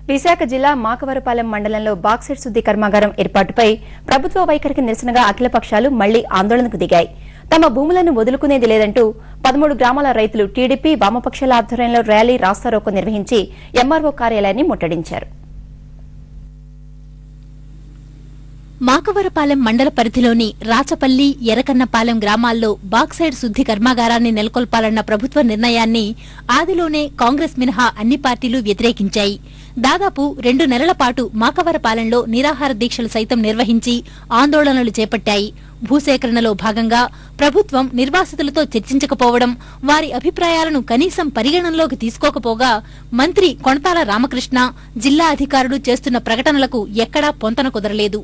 విశాఖ జిల్లా మాకవరపాలెం మండలంలో బాక్సైట్ శుద్ధి కర్మాగారం ఏర్పాటుపై ప్రభుత్వ వైఖరికి నిరసనగా అఖిలపక్షాలు మళ్లీ ఆందోళనకు దిగాయి. తమ భూములను వదులుకునేది లేదంటూ 13 గ్రామాల రైతులు టీడీపీ వామపక్షాల ఆధ్వర్యంలో ర్యాలీ రాస్తారోకో నిర్వహించి ఎంఆర్ఓ కార్యాలయాన్ని ముట్టడించారు. మాకవరపాలెం మండల పరిధిలోని రాచపల్లి, ఎర్రకన్నపాలెం గ్రామాల్లో బాక్సైట్ శుద్ధి కర్మాగారాన్ని నెలకొల్పాలన్న ప్రభుత్వ నిర్ణయాన్ని ఆదిలోనే కాంగ్రెస్ మినహా అన్ని పార్టీలు వ్యతిరేకించాయి. దాదాపు 2 నెలల పాటు మాకవరపాలెంలో నిరాహార దీక్షలు సైతం నిర్వహించి ఆందోళనలు చేపట్టాయి. భూసేకరణలో భాగంగా ప్రభుత్వం నిర్వాసితులతో చర్చించకపోవడం, వారి అభిప్రాయాలను కనీసం పరిగణనలోకి తీసుకోకపోగా మంత్రి కొణతాల రామకృష్ణ, జిల్లా అధికారులు చేస్తున్న ప్రకటనలకు ఎక్కడా పొంతన కుదరలేదు.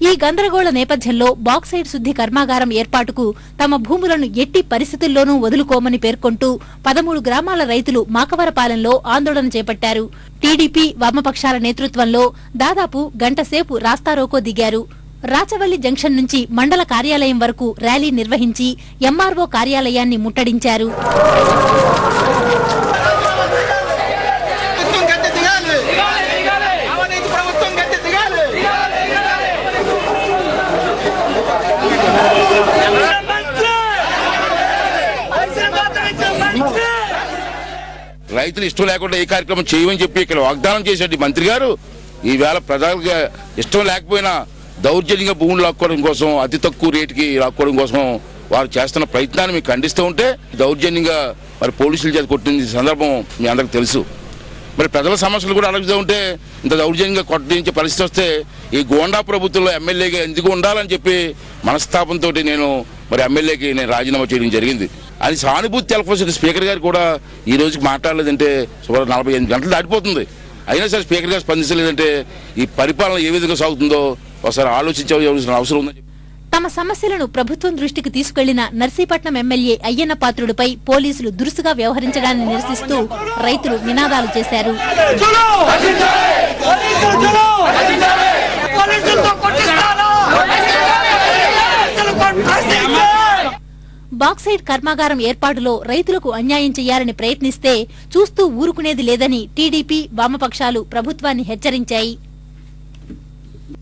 ఈ గందరగోళ నేపథ్యంలో బాక్సైట్ శుద్ధి కర్మాగారం ఏర్పాటుకు తమ భూములను ఎట్టి పరిస్థితుల్లోనూ వదులుకోమని పేర్కొంటూ 13 గ్రామాల రైతులు మాకవరపాలెంలో ఆందోళన చేపట్టారు. టీడీపీ వామపక్షాల నేతృత్వంలో దాదాపు గంటసేపు రాస్తారోకో దిగారు. రాచవల్లి జంక్షన్ నుంచి మండల కార్యాలయం వరకు ర్యాలీ నిర్వహించి ఎంఆర్ఓ కార్యాలయాన్ని ముట్టడించారు. రైతులు ఇష్టం లేకుండా ఏ కార్యక్రమం చేయమని చెప్పి ఇక్కడ వాగ్దానం చేశాడు మంత్రి గారు. ఈవేళ ప్రజలకు ఇష్టం లేకపోయినా దౌర్జన్యంగా భూములు లాక్కోవడం కోసం, అతి తక్కువ రేటుకి లాక్కోవడం కోసం వారు చేస్తున్న ప్రయత్నాన్ని మీకు ఖండిస్తూ ఉంటే, దౌర్జన్యంగా మరి పోలీసుల చేత కొట్టిన సందర్భం మీ అందరికి తెలుసు. మరి ప్రజల సమస్యలు కూడా అడుగుతూ ఉంటే ఇంత దౌర్జన్యంగా కొట్టించే పరిస్థితి వస్తే ఈ గోండా ప్రభుత్వంలో ఎమ్మెల్యేగా ఎందుకు ఉండాలని చెప్పి మనస్తాపంతో నేను మరి ఎమ్మెల్యేకి రాజీనామా చేయడం జరిగింది. అది సానుభూతి తెలపాల్సిన స్పీకర్ గారు కూడా ఈ రోజుకి మాట్లాడలేదంటే సుమారు 48 గంటలు దాటిపోతుంది. అయినా సరే స్పీకర్ గారు స్పందించలేదంటే ఈ పరిపాలన ఏ విధంగా సాగుతుందో ఒకసారి ఆలోచించవలసిన అవసరం ఉందని. తమ సమస్యలను ప్రభుత్వం దృష్టికి తీసుకెళ్లిన నర్సీపట్నం ఎమ్మెల్యే అయ్యన్న పాత్రుడిపై పోలీసులు దురుసుగా వ్యవహరించడాన్ని నిరసిస్తూ రైతులు నినాదాలు చేశారు. బాక్సైట్ కర్మాగారం ఏర్పాటులో రైతులకు అన్యాయం చేయాలని ప్రయత్నిస్తే చూస్తూ ఊరుకునేది లేదని టీడీపీ వామపక్షాలు ప్రభుత్వాన్ని హెచ్చరించాయి.